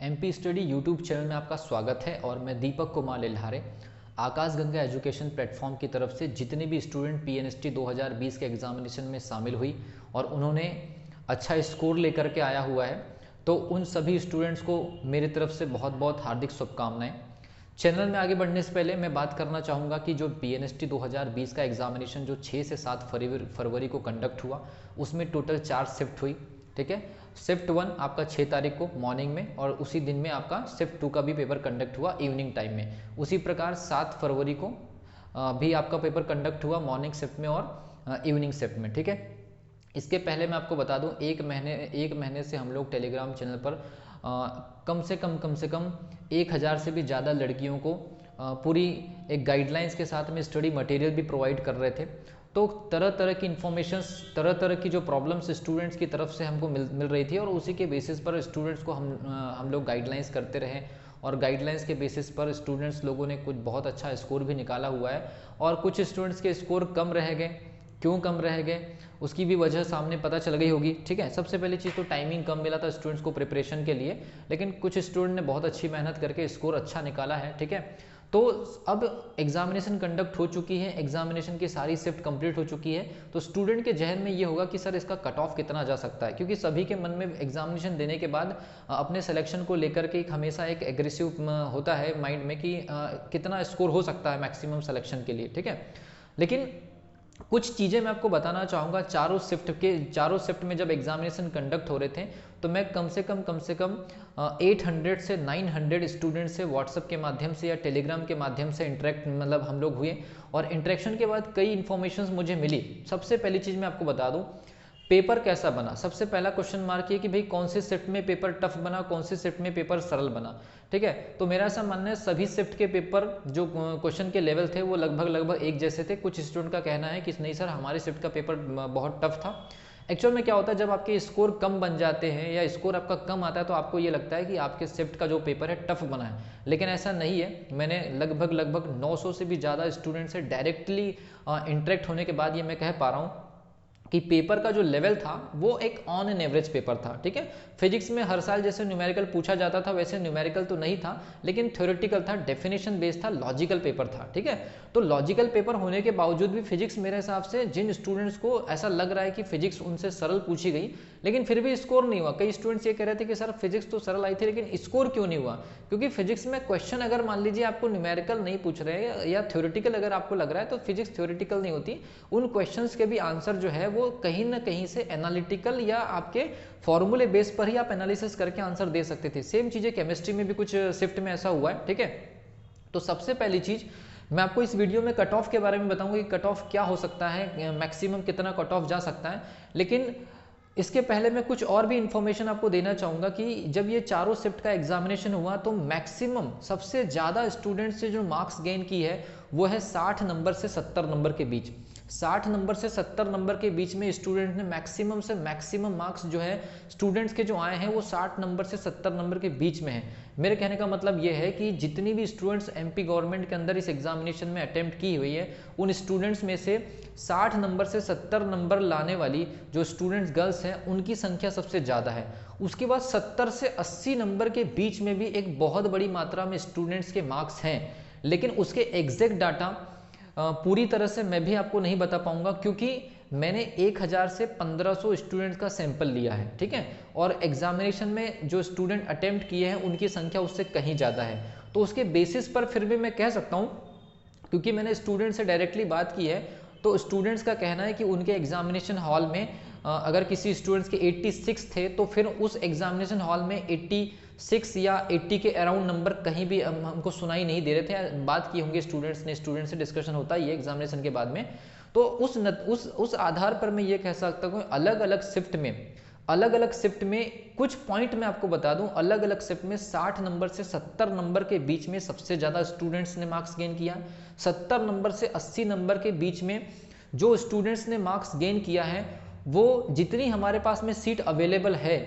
MP study YouTube channel में आपका स्वागत है और मैं दीपक कुमार लिल्हारे आकाश गंगा एजुकेशन प्लेटफॉर्म की तरफ से जितने भी स्टूडेंट पीएनएसटी 2020 के एग्जामिनेशन में शामिल हुई और उन्होंने अच्छा स्कोर लेकर के आया हुआ है, तो उन सभी स्टूडेंट्स को मेरी तरफ से बहुत बहुत हार्दिक शुभकामनाएं। चैनल में आगे बढ़ने से पहले मैं बात करना चाहूँगा कि जो पीएनएसटी 2020 का एग्जामिनेशन जो 6 से 7 फरवरी को कंडक्ट हुआ, उसमें टोटल 4 शिफ्ट हुई। ठीक है, शिफ्ट 1 आपका 6 तारीख को मॉर्निंग में और उसी दिन में आपका शिफ्ट 2 का भी पेपर कंडक्ट हुआ इवनिंग टाइम में। उसी प्रकार 7 फरवरी को भी आपका पेपर कंडक्ट हुआ मॉर्निंग शिफ्ट में और इवनिंग शिफ्ट में। ठीक है, इसके पहले मैं आपको बता दूं, एक महीने से हम लोग टेलीग्राम चैनल पर कम से कम 1000 से भी ज़्यादा लड़कियों को पूरी एक गाइडलाइंस के साथ में स्टडी मटेरियल भी प्रोवाइड कर रहे थे। तो तरह तरह की इन्फॉर्मेशंस, तरह तरह की जो प्रॉब्लम्स स्टूडेंट्स की तरफ से हमको मिल रही थी और उसी के बेसिस पर स्टूडेंट्स को हम लोग गाइडलाइंस करते रहे और गाइडलाइंस के बेसिस पर स्टूडेंट्स लोगों ने कुछ बहुत अच्छा स्कोर भी निकाला हुआ है और कुछ स्टूडेंट्स के स्कोर कम रह गए। क्यों कम रह गए उसकी भी वजह सामने पता चल गई होगी। ठीक है, सबसे पहली चीज़ तो टाइमिंग कम मिला था स्टूडेंट्स को प्रिपरेशन के लिए, लेकिन कुछ स्टूडेंट ने बहुत अच्छी मेहनत करके स्कोर अच्छा निकाला है। ठीक है, तो अब एग्जामिनेशन कंडक्ट हो चुकी है, एग्जामिनेशन की सारी शिफ्ट कंप्लीट हो चुकी है, तो स्टूडेंट के जहन में ये होगा कि सर इसका कट ऑफ कितना जा सकता है, क्योंकि सभी के मन में एग्जामिनेशन देने के बाद अपने सिलेक्शन को लेकर के हमेशा एक एग्रेसिव होता है माइंड में कि कितना स्कोर हो सकता है मैक्सिमम सिलेक्शन के लिए। ठीक है, लेकिन कुछ चीज़ें मैं आपको बताना चाहूँगा। चारों शिफ्ट में जब एग्जामिनेशन कंडक्ट हो रहे थे तो मैं कम से कम 800 से 900 स्टूडेंट से व्हाट्सएप के माध्यम से या टेलीग्राम के माध्यम से इंटरेक्ट हम लोग हुए और इंटरेक्शन के बाद कई इन्फॉर्मेशन मुझे मिली। सबसे पहली चीज़ मैं आपको बता दूँ, पेपर कैसा बना। सबसे पहला क्वेश्चन मार्क ये कि भाई कौन से शिफ्ट में पेपर टफ बना, कौन से शिफ्ट में पेपर सरल बना। ठीक है, तो मेरा ऐसा मानना है सभी शिफ्ट के पेपर जो क्वेश्चन के लेवल थे वो लगभग एक जैसे थे। कुछ स्टूडेंट का कहना है कि नहीं सर हमारे शिफ्ट का पेपर बहुत टफ था। एक्चुअल में क्या होता है, जब आपके स्कोर कम बन जाते हैं या स्कोर आपका कम आता है तो आपको ये लगता है कि आपके शिफ्ट का जो पेपर है टफ बना है, लेकिन ऐसा नहीं है। मैंने लगभग 900 से भी ज़्यादा स्टूडेंट से डायरेक्टली इंटरेक्ट होने के बाद ये मैं कह पा रहा हूँ कि पेपर का जो लेवल था वो एक ऑन एन एवरेज पेपर था। ठीक है, फिजिक्स में हर साल जैसे न्यूमेरिकल पूछा जाता था वैसे न्यूमेरिकल तो नहीं था, लेकिन थ्योरेटिकल था, डेफिनेशन बेस्ड था, लॉजिकल पेपर था। ठीक है, तो लॉजिकल पेपर होने के बावजूद भी फिजिक्स मेरे हिसाब से जिन स्टूडेंट्स को ऐसा लग रहा है कि फिजिक्स उनसे सरल पूछी गई लेकिन फिर भी स्कोर नहीं हुआ। कई स्टूडेंट्स ये कह रहे थे कि सर फिजिक्स तो सरल आई थी लेकिन स्कोर क्यों नहीं हुआ, क्योंकि फिजिक्स में क्वेश्चन अगर मान लीजिए आपको न्यूमेरिकल नहीं पूछ रहे हैं या थ्योरेटिकल अगर आपको लग रहा है तो फिजिक्स थ्योरेटिकल नहीं होती। उन क्वेश्चंस के भी आंसर जो है वो कहीं ना कहीं से एनालिटिकल या आपके फॉर्मूले बेस पर ही आप एनालिसिस करके आंसर दे सकते थे। सेम चीजें केमिस्ट्री में भी कुछ शिफ्ट में ऐसा हुआ है। ठीक है, तो सबसे पहली चीज मैं आपको इस वीडियो में कट ऑफ के बारे में बताऊंगा कि कट ऑफ क्या हो सकता है, मैक्सिमम कितना कट ऑफ जा सकता है। लेकिन इसके पहले मैं कुछ और भी इंफॉर्मेशन आपको देना चाहूँगा कि जब ये चारों शिफ्ट का एग्जामिनेशन हुआ तो मैक्सिमम सबसे ज़्यादा स्टूडेंट्स से जो मार्क्स गेन की है वो है 60 नंबर से 70 नंबर के बीच। 60 नंबर से 70 नंबर के बीच में स्टूडेंट ने मैक्सिमम से मैक्सिमम मार्क्स जो है स्टूडेंट्स के जो आए हैं वो 60 नंबर से 70 नंबर के बीच में है। मेरे कहने का मतलब ये है कि जितनी भी स्टूडेंट्स एमपी गवर्नमेंट के अंदर इस एग्जामिनेशन में अटेम्प्ट की हुई है उन स्टूडेंट्स में से 60 नंबर से 70 नंबर लाने वाली जो स्टूडेंट्स गर्ल्स हैं उनकी संख्या सबसे ज़्यादा है। उसके बाद 70 से 80 नंबर के बीच में भी एक बहुत बड़ी मात्रा में स्टूडेंट्स के मार्क्स हैं, लेकिन उसके एग्जैक्ट डाटा पूरी तरह से मैं भी आपको नहीं बता पाऊंगा क्योंकि मैंने 1000 से 1500 स्टूडेंट्स का सैंपल लिया है। ठीक है, और एग्जामिनेशन में जो स्टूडेंट अटेम्प्ट किए हैं उनकी संख्या उससे कहीं ज़्यादा है, तो उसके बेसिस पर फिर भी मैं कह सकता हूँ, क्योंकि मैंने स्टूडेंट से डायरेक्टली बात की है तो स्टूडेंट्स का कहना है कि उनके एग्जामिनेशन हॉल में अगर किसी स्टूडेंट्स के 86 थे तो फिर उस एग्जामिनेशन हॉल में 86 या 80 के अराउंड नंबर कहीं भी हमको सुनाई नहीं दे रहे थे। बात की होंगे स्टूडेंट से डिस्कशन होता ही है एग्जामिनेशन के बाद में, तो उस आधार पर मैं ये कह सकता हूँ अलग अलग शिफ्ट में कुछ पॉइंट मैं आपको बता दूं। अलग अलग शिफ्ट में 60 नंबर से 70 नंबर के बीच में सबसे ज़्यादा स्टूडेंट्स ने मार्क्स गेन किया। 70 नंबर से 80 नंबर के बीच में जो स्टूडेंट्स ने मार्क्स गेन किया है वो जितनी हमारे पास में सीट अवेलेबल है,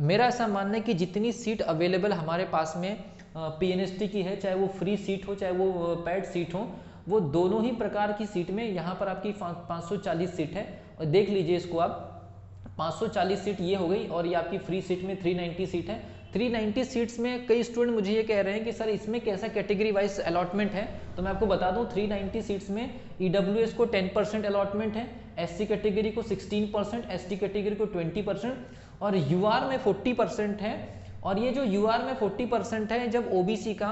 मेरा ऐसा मानना है कि जितनी सीट अवेलेबल हमारे पास में पीएनएसटी की है, चाहे वो फ्री सीट हो चाहे वो पेड सीट हो, वो दोनों ही प्रकार की सीट में यहाँ पर आपकी 540 सीट है। और देख लीजिए इसको आप, 540 सीट ये हो गई और ये आपकी फ्री सीट में 390 सीट है। 390 सीट्स में कई स्टूडेंट मुझे ये कह रहे हैं कि सर इसमें कैसा कैटेगरी वाइज अलॉटमेंट है, तो मैं आपको बता दूं 390 सीट्स में ईडब्ल्यूएस को 10% अलॉटमेंट है, एससी कैटेगरी को 16%, एसटी कैटेगरी को 20% और यूआर में 40% है। और ये जो यूआर में 40% है, जब ओबीसी का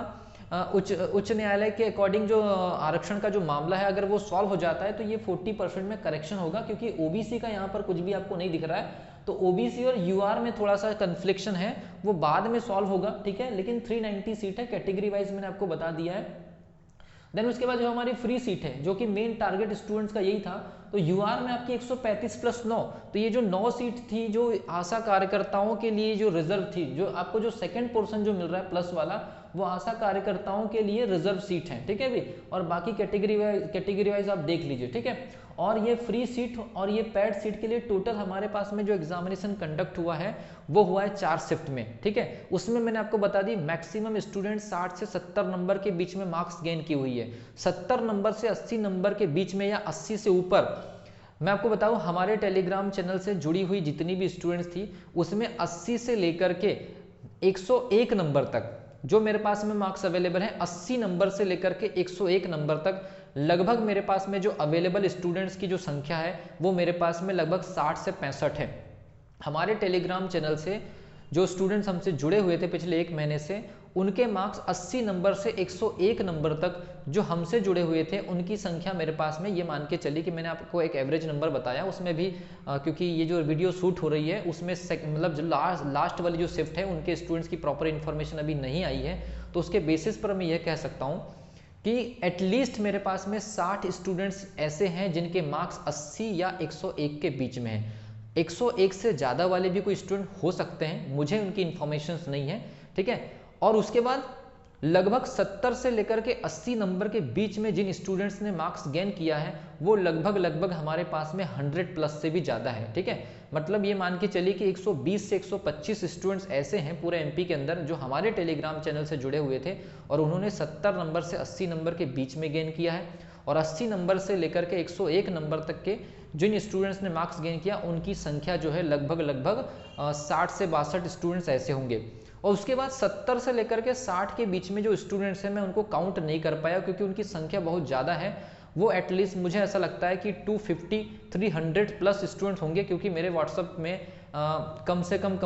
उच्च न्यायालय के अकॉर्डिंग जो आरक्षण का जो मामला है अगर वो सॉल्व हो जाता है तो ये 40% में करेक्शन होगा, क्योंकि ओबीसी का यहाँ पर कुछ भी आपको नहीं दिख रहा है, तो ओबीसी और यूआर में थोड़ा सा कन्फ्लिक्शन है, वो बाद में सॉल्व होगा, ठीक है। लेकिन 390 सीट है, कैटेगरी वाइज मैंने आपको बता दिया है। देन उसके बाद जो हमारी फ्री सीट है, जो कि मेन टारगेट स्टूडेंट्स का यही था, तो यूआर में आपकी 135 प्लस 9, तो ये जो 9 सीट थी जो आशा कार्यकर्ताओं के लिए जो रिजर्व थी, जो आपको जो सेकंड पोर्शन जो मिल रहा है प्लस वाला, वो आशा कार्यकर्ताओं के लिए रिजर्व सीट है, ठीक है भी, और बाकी कैटेगरी वाइज आप देख लीजिए, ठीक है। और ये फ्री सीट और ये पैड सीट के लिए टोटल हमारे पास में जो एग्जामिनेशन कंडक्ट हुआ है वो हुआ है 4 शिफ्ट में, ठीक है। उसमें मैंने आपको बता दी मैक्सिमम स्टूडेंट 60 से 70 नंबर के बीच में मार्क्स गेन की हुई है, 70 नंबर से 80 नंबर के बीच में या 80 से ऊपर। मैं आपको बताऊं हमारे टेलीग्राम चैनल से जुड़ी हुई जितनी भी स्टूडेंट्स थी उसमें 80 से लेकर के 101 नंबर तक जो मेरे पास में मार्क्स अवेलेबल है, 80 नंबर से लेकर के 101 नंबर तक लगभग मेरे पास में जो अवेलेबल स्टूडेंट्स की जो संख्या है वो मेरे पास में लगभग 60 से 65 है। हमारे टेलीग्राम चैनल से जो स्टूडेंट्स हमसे जुड़े हुए थे पिछले 1 महीने से, उनके मार्क्स 80 नंबर से 101 नंबर तक जो हमसे जुड़े हुए थे उनकी संख्या मेरे पास में, ये मान के चलिए कि मैंने आपको एक एवरेज नंबर बताया, उसमें भी क्योंकि ये जो वीडियो शूट हो रही है उसमें मतलब जो लास्ट वाली जो शिफ्ट है उनके स्टूडेंट्स की प्रॉपर इन्फॉर्मेशन अभी नहीं आई है, तो उसके बेसिस पर मैं ये कह सकता हूँ कि एटलीस्ट मेरे पास में 60 स्टूडेंट्स ऐसे हैं जिनके मार्क्स 80 या 101 के बीच में हैं। 101 से ज़्यादा वाले भी कोई स्टूडेंट हो सकते हैं, मुझे उनकी इन्फॉर्मेशन नहीं है, ठीक है। और उसके बाद लगभग 70 से लेकर के 80 नंबर के बीच में जिन स्टूडेंट्स ने मार्क्स गेन किया है वो लगभग हमारे पास में 100 प्लस से भी ज़्यादा है, ठीक है। मतलब ये मान के चलिए कि 120 से 125 स्टूडेंट्स ऐसे हैं पूरे एमपी के अंदर जो हमारे टेलीग्राम चैनल से जुड़े हुए थे और उन्होंने 70 नंबर से 80 नंबर के बीच में गेन किया है, और 80 नंबर से लेकर के 101 नंबर तक के जिन स्टूडेंट्स ने मार्क्स गेन किया उनकी संख्या जो है लगभग 60 से 62 स्टूडेंट्स ऐसे होंगे। और उसके बाद 70 से लेकर के 60 के बीच में जो स्टूडेंट्स हैं मैं उनको काउंट नहीं कर पाया क्योंकि उनकी संख्या बहुत ज़्यादा है, वो एटलीस्ट मुझे ऐसा लगता है कि 250-300 प्लस स्टूडेंट्स होंगे, क्योंकि मेरे व्हाट्सएप में कम से कम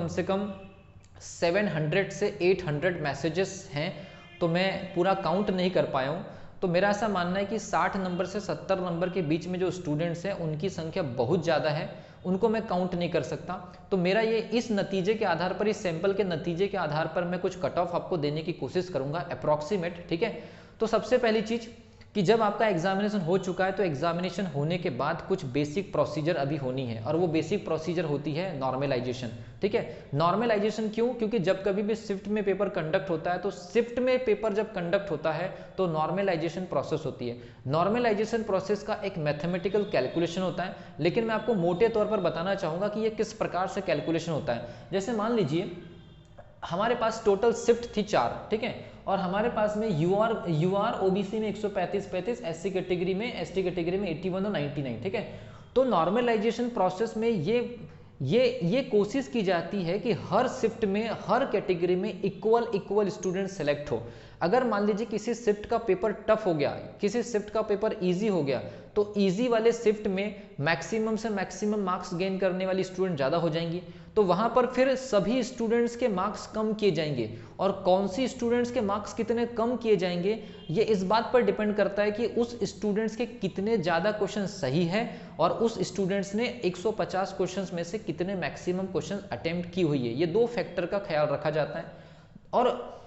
700 से 800 मैसेजेस हैं, तो मैं पूरा काउंट नहीं कर पाया हूँ। तो मेरा ऐसा मानना है कि 60 नंबर से 70 नंबर के बीच में जो स्टूडेंट्स हैं उनकी संख्या बहुत ज़्यादा है, उनको मैं काउंट नहीं कर सकता। तो मेरा ये इस नतीजे के आधार पर, इस सैंपल के नतीजे के आधार पर मैं कुछ कट ऑफ आपको देने की कोशिश करूंगा अप्रॉक्सीमेट, ठीक है। तो सबसे पहली चीज़ कि जब आपका एग्जामिनेशन हो चुका है तो एग्जामिनेशन होने के बाद कुछ बेसिक प्रोसीजर अभी होनी है, और वो बेसिक प्रोसीजर होती है नॉर्मलाइजेशन, ठीक है। नॉर्मलाइजेशन क्यों? क्योंकि जब कभी भी शिफ्ट में पेपर कंडक्ट होता है तो शिफ्ट में पेपर जब कंडक्ट होता है तो नॉर्मलाइजेशन प्रोसेस होती है। नॉर्मलाइजेशन प्रोसेस का एक मैथमेटिकल कैलकुलेशन होता है, लेकिन मैं आपको मोटे तौर पर बताना चाहूँगा कि ये किस प्रकार से कैलकुलेशन होता है। जैसे मान लीजिए हमारे पास टोटल शिफ्ट थी 4, ठीक है, और हमारे पास में यूआर ओबीसी में 135, एससी कैटेगरी में, एसटी कैटेगरी में 81 और 99, ठीक है। तो नॉर्मलाइजेशन प्रोसेस में ये कोशिश की जाती है कि हर शिफ्ट में, हर कैटेगरी में इक्वल स्टूडेंट सेलेक्ट हो। अगर मान लीजिए किसी शिफ्ट का पेपर टफ हो गया, किसी शिफ्ट का पेपर इजी हो गया, तो इजी वाले शिफ्ट में मैक्सिमम से मैक्सिमम मार्क्स गेन करने वाली स्टूडेंट ज़्यादा हो जाएंगी, तो वहाँ पर फिर सभी स्टूडेंट्स के मार्क्स कम किए जाएंगे। और कौन सी स्टूडेंट्स के मार्क्स कितने कम किए जाएंगे ये इस बात पर डिपेंड करता है कि उस स्टूडेंट्स के कितने ज़्यादा क्वेश्चन सही है और उस स्टूडेंट्स ने 150 क्वेश्चन में से कितने मैक्सिमम क्वेश्चन अटेम्प्ट की हुई है। ये 2 फैक्टर का ख्याल रखा जाता है, और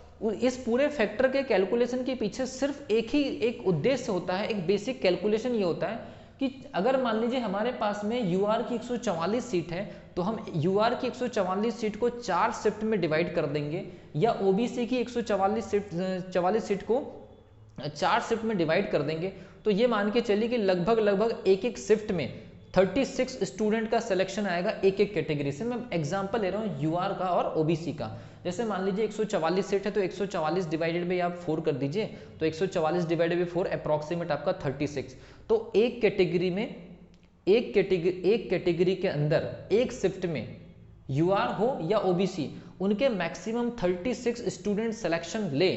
इस पूरे फैक्टर के कैलकुलेशन के पीछे सिर्फ एक उद्देश्य होता है, एक बेसिक कैलकुलेशन ये होता है कि अगर मान लीजिए हमारे पास में यूआर की 144 सीट है तो हम यूआर की 144 सीट को 4 शिफ्ट में डिवाइड कर देंगे, या ओबीसी की 144 सीट को 4 शिफ्ट में डिवाइड कर देंगे। तो ये मान के चलिए कि लगभग एक शिफ्ट में 36 स्टूडेंट का सिलेक्शन आएगा एक कैटेगरी से। मैं एग्जांपल ले रहा हूँ यूआर का और ओबीसी का। जैसे मान लीजिए 144 सीट है तो 144 डिवाइडेड बाई आप 4 कर दीजिए, तो 144 डिवाइडेड बाई 4 अप्रॉक्सीमेट आपका 36। तो एक कैटेगरी में, एक कैटेगरी के अंदर एक शिफ्ट में यूआर हो या ओबीसी, उनके मैक्सिमम 36 स्टूडेंट सिलेक्शन ले,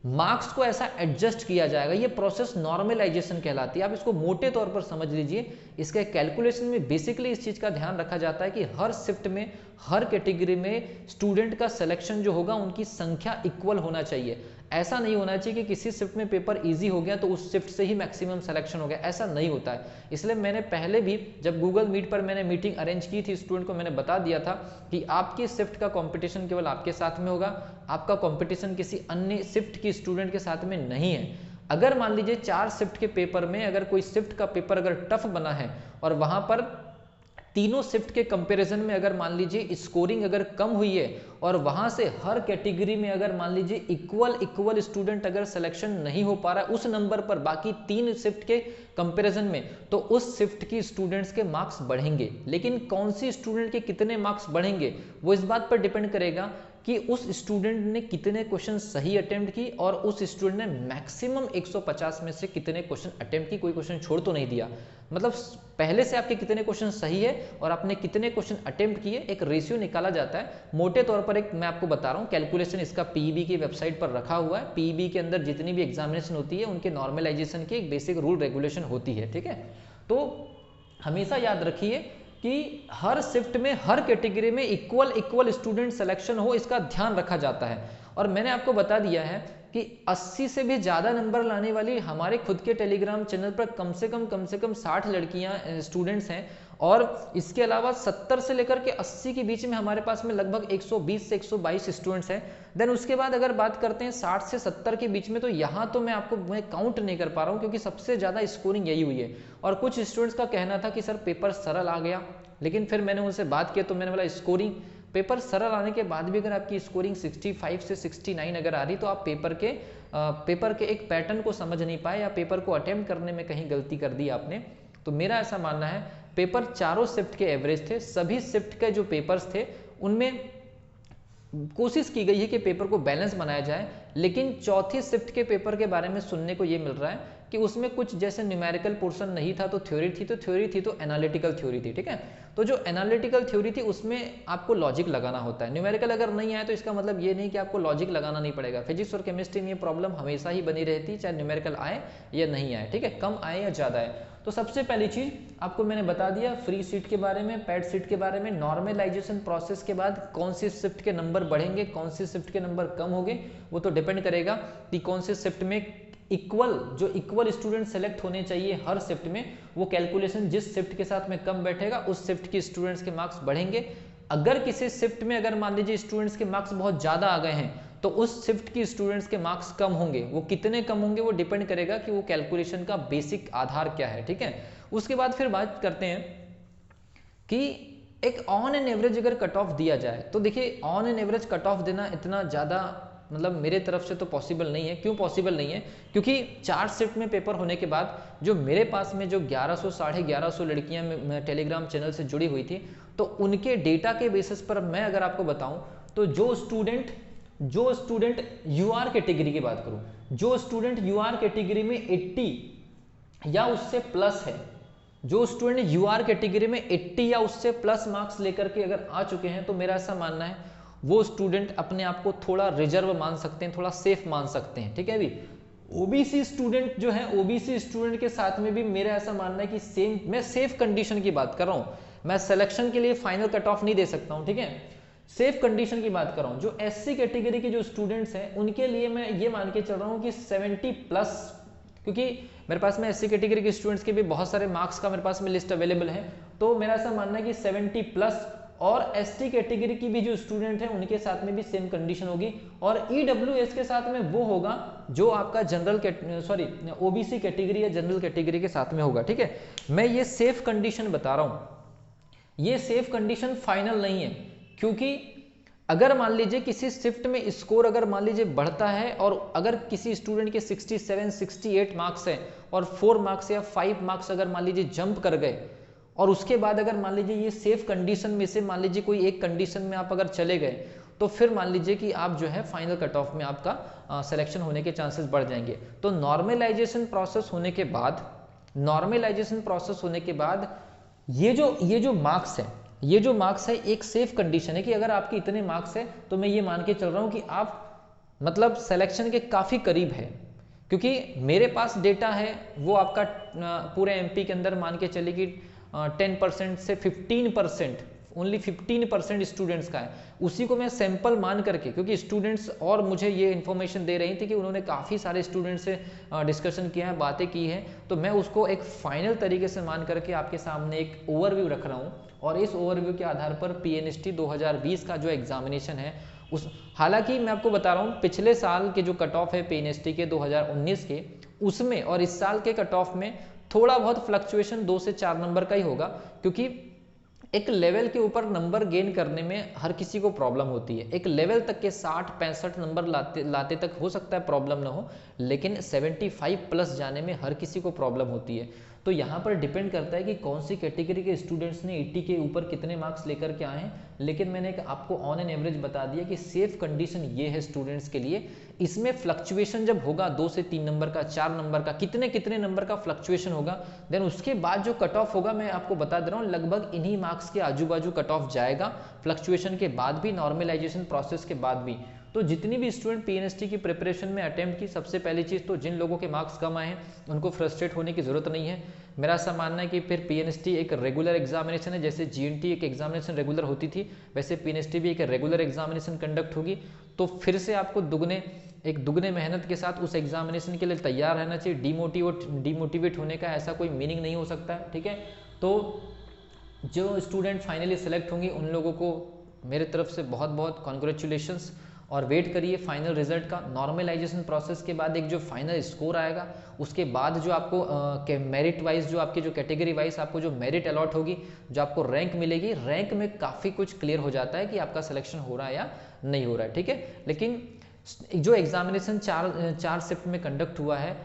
मार्क्स को ऐसा एडजस्ट किया जाएगा। ये प्रोसेस नॉर्मलाइजेशन कहलाती है। आप इसको मोटे तौर पर समझ लीजिए। इसके कैलकुलेशन में बेसिकली इस चीज़ का ध्यान रखा जाता है कि हर शिफ्ट में, हर कैटेगरी में स्टूडेंट का सिलेक्शन जो होगा उनकी संख्या इक्वल होना चाहिए। ऐसा नहीं होना चाहिए कि किसी शिफ्ट में पेपर इजी हो गया तो उस शिफ्ट से ही मैक्सिमम सिलेक्शन हो गया, ऐसा नहीं होता है। इसलिए मैंने पहले भी जब गूगल मीट पर मैंने मीटिंग अरेंज की थी, स्टूडेंट को मैंने बता दिया था कि आपकी शिफ्ट का कंपटीशन केवल आपके साथ में होगा, आपका कंपटीशन किसी अन्य शिफ्ट की स्टूडेंट के साथ में नहीं है। अगर मान लीजिए 4 शिफ्ट के पेपर में अगर कोई शिफ्ट का पेपर अगर टफ बना है और वहां पर तीनों शिफ्ट के कंपैरिजन में अगर मान लीजिए स्कोरिंग अगर कम हुई है और वहां से हर कैटेगरी में अगर मान लीजिए इक्वल स्टूडेंट अगर सिलेक्शन नहीं हो पा रहा है उस नंबर पर बाकी 3 शिफ्ट के कंपैरिजन में, तो उस शिफ्ट की स्टूडेंट्स के मार्क्स बढ़ेंगे। लेकिन कौन सी स्टूडेंट के कितने मार्क्स बढ़ेंगे वो इस बात पर डिपेंड करेगा कि उस स्टूडेंट ने कितने क्वेश्चन सही अटेम्प्ट की और उस स्टूडेंट ने मैक्सिमम 150 में से कितने क्वेश्चन अटेम्प्ट की, कोई क्वेश्चन छोड़ तो नहीं दिया। मतलब पहले से आपके कितने क्वेश्चन सही है और आपने कितने क्वेश्चन अटेम्प्ट किए, एक रेशियो निकाला जाता है। मोटे तौर पर एक मैं आपको बता रहा हूँ कैलकुलेशन, इसका पीईबी की वेबसाइट पर रखा हुआ है। पीईबी के अंदर जितनी भी एग्जामिनेशन होती है उनके नॉर्मलाइजेशन की एक बेसिक रूल रेगुलेशन होती है, ठीक है। तो हमेशा याद रखिए कि हर शिफ्ट में, हर कैटेगरी में इक्वल स्टूडेंट सिलेक्शन हो, इसका ध्यान रखा जाता है। और मैंने आपको बता दिया है कि 80 से भी ज़्यादा नंबर लाने वाली हमारे खुद के टेलीग्राम चैनल पर कम से कम 60 लड़कियां स्टूडेंट्स हैं और इसके अलावा 70 से लेकर के 80 के बीच में हमारे पास में लगभग 120 से 122 स्टूडेंट्स हैं। देन उसके बाद अगर बात करते हैं 60 से 70 के बीच में, तो यहाँ तो मैं काउंट नहीं कर पा रहा हूँ क्योंकि सबसे ज़्यादा स्कोरिंग यही हुई है। और कुछ स्टूडेंट्स का कहना था कि सर पेपर सरल आ गया, लेकिन फिर मैंने उनसे बात किया तो मैंने बोला स्कोरिंग पेपर सरल आने के बाद भी अगर आपकी स्कोरिंग 65 से 69 अगर आ रही तो आप पेपर के एक पैटर्न को समझ नहीं पाए या पेपर को अटेम्प्ट करने में कहीं गलती कर दी आपने। तो मेरा ऐसा मानना है पेपर चारों शिफ्ट के एवरेज थे, सभी शिफ्ट के जो पेपर्स थे उनमें कोशिश की गई है कि पेपर को बैलेंस बनाया जाए। लेकिन चौथी शिफ्ट के पेपर के बारे में सुनने को ये मिल रहा है कि उसमें कुछ जैसे न्यूमेरिकल पोर्शन नहीं था तो थ्योरी थी तो एनालिटिकल थ्योरी थी, ठीक है। तो जो एनालिटिकल थ्योरी थी उसमें आपको लॉजिक लगाना होता है। न्यूमेरिकल अगर नहीं आए तो इसका मतलब ये नहीं कि आपको लॉजिक लगाना नहीं पड़ेगा। फिजिक्स और केमिस्ट्री में ये प्रॉब्लम हमेशा ही बनी रहती है, चाहे न्यूमेरिकल आए या नहीं आए, ठीक है, कम आए या ज़्यादा आए। तो सबसे पहली चीज़ आपको मैंने बता दिया फ्री सीट के बारे में, पैड सीट के बारे में, नॉर्मलाइजेशन प्रोसेस के बाद कौन सी शिफ्ट के नंबर बढ़ेंगे, कौन सी शिफ्ट के नंबर कम होंगे, वो तो डिपेंड करेगा कि कौन से शिफ्ट में इक्वल स्टूडेंट सेलेक्ट होने चाहिए हर शिफ्ट में। वो कैलकुलेशन जिस शिफ्ट के साथ में कम बैठेगा उस शिफ्ट के स्टूडेंट्स के मार्क्स बढ़ेंगे। अगर किसी शिफ्ट में अगर मान लीजिए स्टूडेंट्स के मार्क्स बहुत ज़्यादा आ गए हैं तो उस शिफ्ट की स्टूडेंट्स के मार्क्स कम होंगे। वो कितने कम होंगे वो डिपेंड करेगा कि वो कैलकुलेशन का बेसिक आधार क्या है, ठीक है। उसके बाद फिर बात करते हैं कि एक ऑन एन एवरेज अगर कट ऑफ दिया जाए तो देखिए on an average cut off देना इतना ज़्यादा मतलब मेरे तरफ से तो पॉसिबल नहीं है। क्यों पॉसिबल नहीं है? क्योंकि 4 शिफ्ट में पेपर होने के बाद जो मेरे पास में जो 1100 साढ़े 1100 लड़कियां टेलीग्राम चैनल से जुड़ी हुई थी, तो उनके डेटा के बेसिस पर मैं अगर आपको बताऊं तो जो स्टूडेंट यूआर कैटेगरी की बात करूं, जो स्टूडेंट यूआर कैटेगरी में 80 या उससे प्लस है, जो स्टूडेंट यूआर कैटेगरी में 80 या उससे प्लस मार्क्स लेकर के अगर आ चुके हैं तो मेरा ऐसा मानना है वो स्टूडेंट अपने आप को थोड़ा रिजर्व मान सकते हैं, थोड़ा सेफ मान सकते हैं, ठीक है। अभी ओबीसी स्टूडेंट जो है, ओबीसी स्टूडेंट के साथ में भी मेरा ऐसा मानना है कि मैं सेफ कंडीशन की बात कर रहा हूं, मैं सिलेक्शन के लिए फाइनल कट ऑफ नहीं दे सकता हूं, ठीक है। सेफ कंडीशन की बात कर रहा हूं। जो एससी कैटेगरी के जो स्टूडेंट्स हैं उनके लिए मैं ये मान के चल रहा हूं कि 70+, क्योंकि मेरे पास में एससी कैटेगरी के स्टूडेंट्स के भी बहुत सारे मार्क्स का मेरे पास में लिस्ट अवेलेबल है, तो मेरा ऐसा मानना है कि 70+ और एसटी कैटेगरी की भी जो स्टूडेंट है उनके साथ में भी सेम कंडीशन होगी। और ईडब्ल्यूएस के साथ में वो होगा जो आपका ओबीसी कैटेगरी या जनरल कैटेगरी के साथ में होगा, ठीक है। मैं ये सेफ कंडीशन बता रहा हूं, ये सेफ कंडीशन फाइनल नहीं है, क्योंकि अगर मान लीजिए किसी शिफ्ट में स्कोर अगर मान लीजिए बढ़ता है और अगर किसी स्टूडेंट के 67 68 मार्क्स है और 4 मार्क्स या 5 मार्क्स अगर मान लीजिए जंप कर गए और उसके बाद अगर मान लीजिए ये सेफ कंडीशन में से मान लीजिए कोई एक कंडीशन में आप अगर चले गए तो फिर मान लीजिए कि आप जो है फाइनल कट ऑफ में आपका सिलेक्शन होने के चांसेस बढ़ जाएंगे। तो नॉर्मलाइजेशन प्रोसेस होने के बाद ये जो मार्क्स है, ये जो मार्क्स है एक सेफ कंडीशन है कि अगर आपके इतने मार्क्स है तो मैं ये मान के चल रहा हूँ कि आप मतलब सिलेक्शन के काफ़ी करीब है, क्योंकि मेरे पास डेटा है वो आपका पूरे एमपी के अंदर मान के चले कि 10% से 15%, ओनली 15% स्टूडेंट्स का है। उसी को मैं सैंपल मान करके, क्योंकि स्टूडेंट्स और मुझे ये इन्फॉर्मेशन दे रही थी कि उन्होंने काफ़ी सारे स्टूडेंट्स से डिस्कशन किया है, बातें की हैं, तो मैं उसको एक फाइनल तरीके से मान करके आपके सामने एक ओवरव्यू रख रहा हूँ। और इस ओवरव्यू के आधार पर पीएनएसटी 2020 का जो एग्जामिनेशन है उस, हालांकि मैं आपको बता रहा हूँ पिछले साल के जो कट ऑफ है पीएनएसटी के 2019 के, उसमें और इस साल के कट ऑफ में थोड़ा बहुत फ्लक्चुएशन 2 से 4 नंबर का ही होगा, क्योंकि एक लेवल के ऊपर नंबर गेन करने में हर किसी को प्रॉब्लम होती है। एक लेवल तक के 60-65 नंबर लाते तक हो सकता है प्रॉब्लम ना हो, लेकिन 75 प्लस जाने में हर किसी को प्रॉब्लम होती है। तो यहाँ पर डिपेंड करता है कि कौन सी कैटेगरी के स्टूडेंट्स ने 80 के ऊपर कितने मार्क्स लेकर के आए हैं, लेकिन मैंने आपको ऑन एन एवरेज बता दिया कि सेफ कंडीशन ये है स्टूडेंट्स के लिए। इसमें फ्लक्चुएशन जब होगा 2 से 3 नंबर का, 4 नंबर का, कितने कितने नंबर का फ्लक्चुएशन होगा, देन उसके बाद जो कट ऑफ होगा मैं आपको बता दे रहा हूँ लगभग इन्हीं मार्क्स के आजू बाजू कट ऑफ जाएगा, फ्लक्चुएशन के बाद भी, नॉर्मलाइजेशन प्रोसेस के बाद भी। तो जितनी भी स्टूडेंट पीएनएसटी की प्रिपरेशन में अटेम्प्ट की, सबसे पहली चीज़ तो जिन लोगों के मार्क्स कम आए हैं उनको फ्रस्ट्रेट होने की जरूरत नहीं है। मेरा ऐसा मानना है कि फिर पीएनएसटी एक रेगुलर एग्जामिनेशन है, जैसे जीएनटी एक एग्जामिनेशन रेगुलर होती थी, वैसे पीएनएसटी भी एक रेगुलर एग्जामिनेशन कंडक्ट होगी। तो फिर से आपको दुगने मेहनत के साथ उस एग्जामिनेशन के लिए तैयार रहना चाहिए। डीमोटिवेट होने का ऐसा कोई मीनिंग नहीं हो सकता है, ठीक है। तो जो स्टूडेंट फाइनली सेलेक्ट होंगे उन लोगों को मेरे तरफ से बहुत बहुत कॉन्ग्रेचुलेशंस, और वेट करिए फाइनल रिजल्ट का। नॉर्मलाइजेशन प्रोसेस के बाद एक जो फाइनल स्कोर आएगा, उसके बाद जो आपको मेरिट वाइज, जो आपकी जो कैटेगरी वाइज आपको जो मेरिट अलॉट होगी, जो आपको रैंक मिलेगी, रैंक में काफ़ी कुछ क्लियर हो जाता है कि आपका सिलेक्शन हो रहा है या नहीं हो रहा है, ठीक है। लेकिन जो एग्जामिनेशन चार शिफ्ट में कंडक्ट हुआ है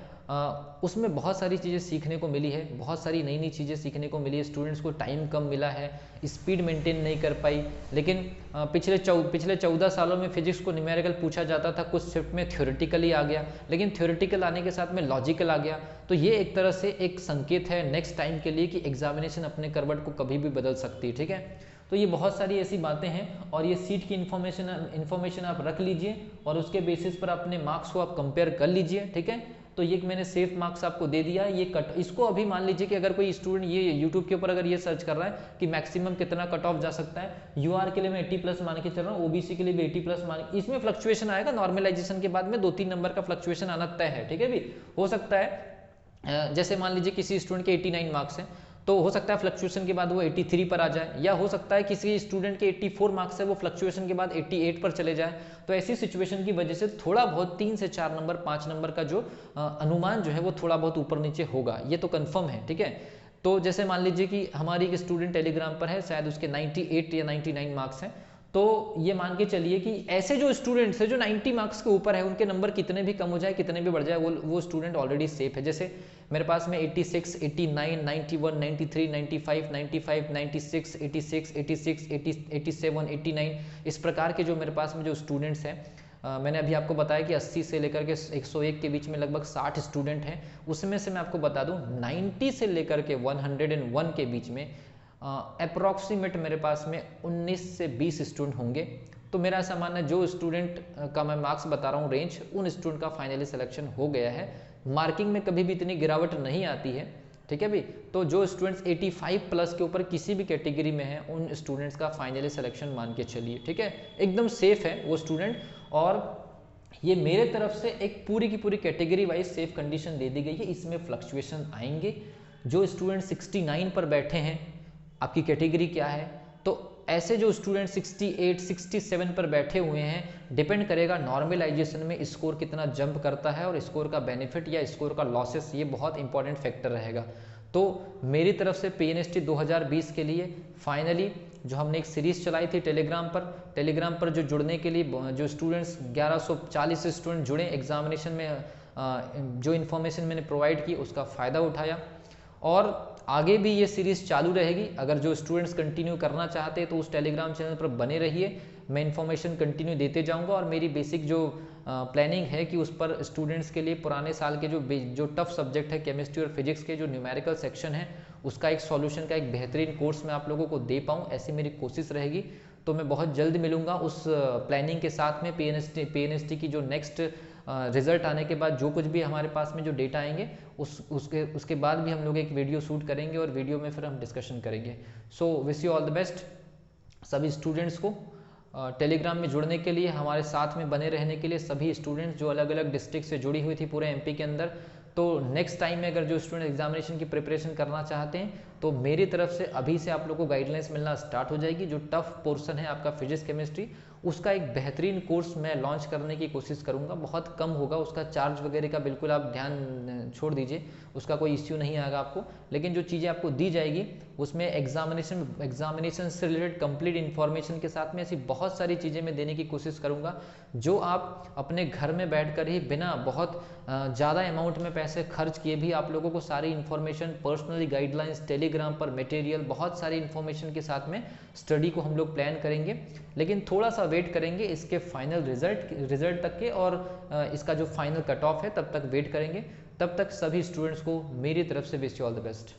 उसमें बहुत सारी चीज़ें सीखने को मिली है, बहुत सारी नई नई चीज़ें सीखने को मिली है। स्टूडेंट्स को टाइम कम मिला है, स्पीड मेंटेन नहीं कर पाई, लेकिन पिछले 14 सालों में फिजिक्स को न्यूमेरिकल पूछा जाता था, कुछ शिफ्ट में थ्योरेटिकली आ गया, लेकिन थ्योरेटिकल आने के साथ में लॉजिकल आ गया। तो ये एक तरह से एक संकेत है नेक्स्ट टाइम के लिए कि एग्जामिनेशन अपने करवट को कभी भी बदल सकती है, ठीक है। तो ये बहुत सारी ऐसी बातें हैं, और ये सीट की इन्फॉर्मेशन आप रख लीजिए और उसके बेसिस पर अपने मार्क्स को आप कंपेयर कर लीजिए, ठीक है। तो ये मैंने सेफ मार्क्स आपको दे दिया। ये कट, इसको अभी मान लीजिए कि अगर कोई स्टूडेंट ये यूट्यूब के ऊपर अगर ये सर्च कर रहा है कि मैक्सिमम कितना कट ऑफ जा सकता है, यूआर के लिए मैं 80 प्लस मान के चल रहा हूँ, ओबीसी के लिए भी 80 प्लस मान, इसमें फ्लक्चुएशन आएगा, नॉर्मलाइजेशन के बाद में 2-3 नंबर का फ्लक्चुएशन आना तय है, ठीक है भी। हो सकता है जैसे मान लीजिए किसी स्टूडेंट के 89 मार्क्स हैं, तो हो सकता है फ्लक्चुएशन के बाद वो 83 पर आ जाए, या हो सकता है किसी स्टूडेंट के 84 मार्क्स है, वो फ्लक्चुएशन के बाद 88 पर चले जाए। तो ऐसी सिचुएशन की वजह से थोड़ा बहुत 3 से 4 नंबर, 5 नंबर का जो अनुमान जो है वो थोड़ा बहुत ऊपर नीचे होगा, ये तो कंफर्म है, ठीक है। तो जैसे मान लीजिए कि हमारी एक स्टूडेंट टेलीग्राम पर है, शायद उसके 98 या 99 मार्क्स हैं, तो ये मान के चलिए कि ऐसे जो स्टूडेंट्स हैं जो 90 मार्क्स के ऊपर है, उनके नंबर कितने भी कम हो जाए, कितने भी बढ़ जाए, वो स्टूडेंट ऑलरेडी सेफ है। जैसे मेरे पास में 86, 89, 91, 93, 95, 95, 96, 86, 86, 87, 89, इस प्रकार के जो मेरे पास में जो स्टूडेंट्स हैं, मैंने अभी आपको बताया कि 80 से लेकर के 101 के बीच में लगभग 60 स्टूडेंट हैं। उसमें से मैं आपको बता दूं 90 से लेकर के 101 के बीच में अप्रॉक्सीमेट मेरे पास में 19 से 20 स्टूडेंट होंगे। तो मेरा ऐसा मानना है जो स्टूडेंट का मैं मार्क्स बता रहा हूँ रेंज, उन स्टूडेंट का फाइनली सिलेक्शन हो गया है। मार्किंग में कभी भी इतनी गिरावट नहीं आती है, ठीक है भी। तो जो स्टूडेंट्स 85 प्लस के ऊपर किसी भी कैटेगरी में हैं, उन स्टूडेंट्स का फाइनली सिलेक्शन मान के चलिए, ठीक है, एकदम सेफ है वो स्टूडेंट। और ये मेरे तरफ से एक पूरी की पूरी कैटेगरी वाइज सेफ कंडीशन दे दी गई है, इसमें फ्लक्चुएशन आएंगे। जो स्टूडेंट 69 पर बैठे हैं, आपकी कैटेगरी क्या है, तो ऐसे जो स्टूडेंट 68, 67 पर बैठे हुए हैं, डिपेंड करेगा नॉर्मलाइजेशन में स्कोर कितना जंप करता है, और स्कोर का बेनिफिट या स्कोर का लॉसेस, ये बहुत इंपॉर्टेंट फैक्टर रहेगा। तो मेरी तरफ से पीएनएसटी 2020 के लिए फाइनली जो हमने एक सीरीज चलाई थी टेलीग्राम पर जो जुड़ने के लिए जो स्टूडेंट्स 1140 स्टूडेंट जुड़े एग्जामिनेशन में, जो इन्फॉर्मेशन मैंने प्रोवाइड की उसका फ़ायदा उठाया, और आगे भी ये सीरीज़ चालू रहेगी। अगर जो स्टूडेंट्स कंटिन्यू करना चाहते हैं तो उस टेलीग्राम चैनल पर बने रहिए, मैं इन्फॉर्मेशन कंटिन्यू देते जाऊंगा। और मेरी बेसिक जो प्लानिंग है कि उस पर स्टूडेंट्स के लिए पुराने साल के जो टफ सब्जेक्ट है केमिस्ट्री और फिजिक्स के जो न्यूमेरिकल सेक्शन है, उसका एक सॉल्यूशन का एक बेहतरीन कोर्स मैं आप लोगों को दे पाऊँ, ऐसी मेरी कोशिश रहेगी। तो मैं बहुत जल्द मिलूंगा उस प्लानिंग के साथ में। पीएनएसटी की जो नेक्स्ट रिजल्ट आने के बाद जो कुछ भी हमारे पास में जो डेटा आएंगे उसके बाद भी हम लोग एक वीडियो शूट करेंगे और वीडियो में फिर हम डिस्कशन करेंगे। So wish you all the best सभी स्टूडेंट्स को। टेलीग्राम में जुड़ने के लिए, हमारे साथ में बने रहने के लिए सभी स्टूडेंट्स जो अलग अलग डिस्ट्रिक्ट से जुड़ी हुई थी पूरे एमपी के अंदर। तो नेक्स्ट टाइम में अगर जो स्टूडेंट एग्जामिनेशन की प्रिपरेशन करना चाहते हैं तो मेरी तरफ से अभी से आप लोगों को गाइडलाइंस मिलना स्टार्ट हो जाएगी। जो टफ पोर्शन है आपका फिजिक्स केमिस्ट्री, उसका एक बेहतरीन कोर्स मैं लॉन्च करने की कोशिश करूंगा। बहुत कम होगा उसका चार्ज वगैरह का, बिल्कुल आप ध्यान छोड़ दीजिए, उसका कोई इश्यू नहीं आएगा आपको। लेकिन जो चीज़ें आपको दी जाएगी उसमें एग्जामिनेशन से रिलेटेड कंप्लीट इन्फॉर्मेशन के साथ में ऐसी बहुत सारी चीज़ें मैं देने की कोशिश करूंगा जो आप अपने घर में बैठकर ही बिना बहुत ज़्यादा अमाउंट में पैसे खर्च किए भी आप लोगों को सारी इन्फॉर्मेशन, पर्सनली गाइडलाइंस, टेलीग्राम पर मटेरियल, बहुत सारी इन्फॉर्मेशन के साथ में स्टडी को हम लोग प्लान करेंगे। लेकिन थोड़ा सा वेट करेंगे इसके फाइनल रिजल्ट तक के, और इसका जो फाइनल कट ऑफ है तब तक वेट करेंगे। तब तक सभी स्टूडेंट्स को मेरी तरफ से wish you all the best.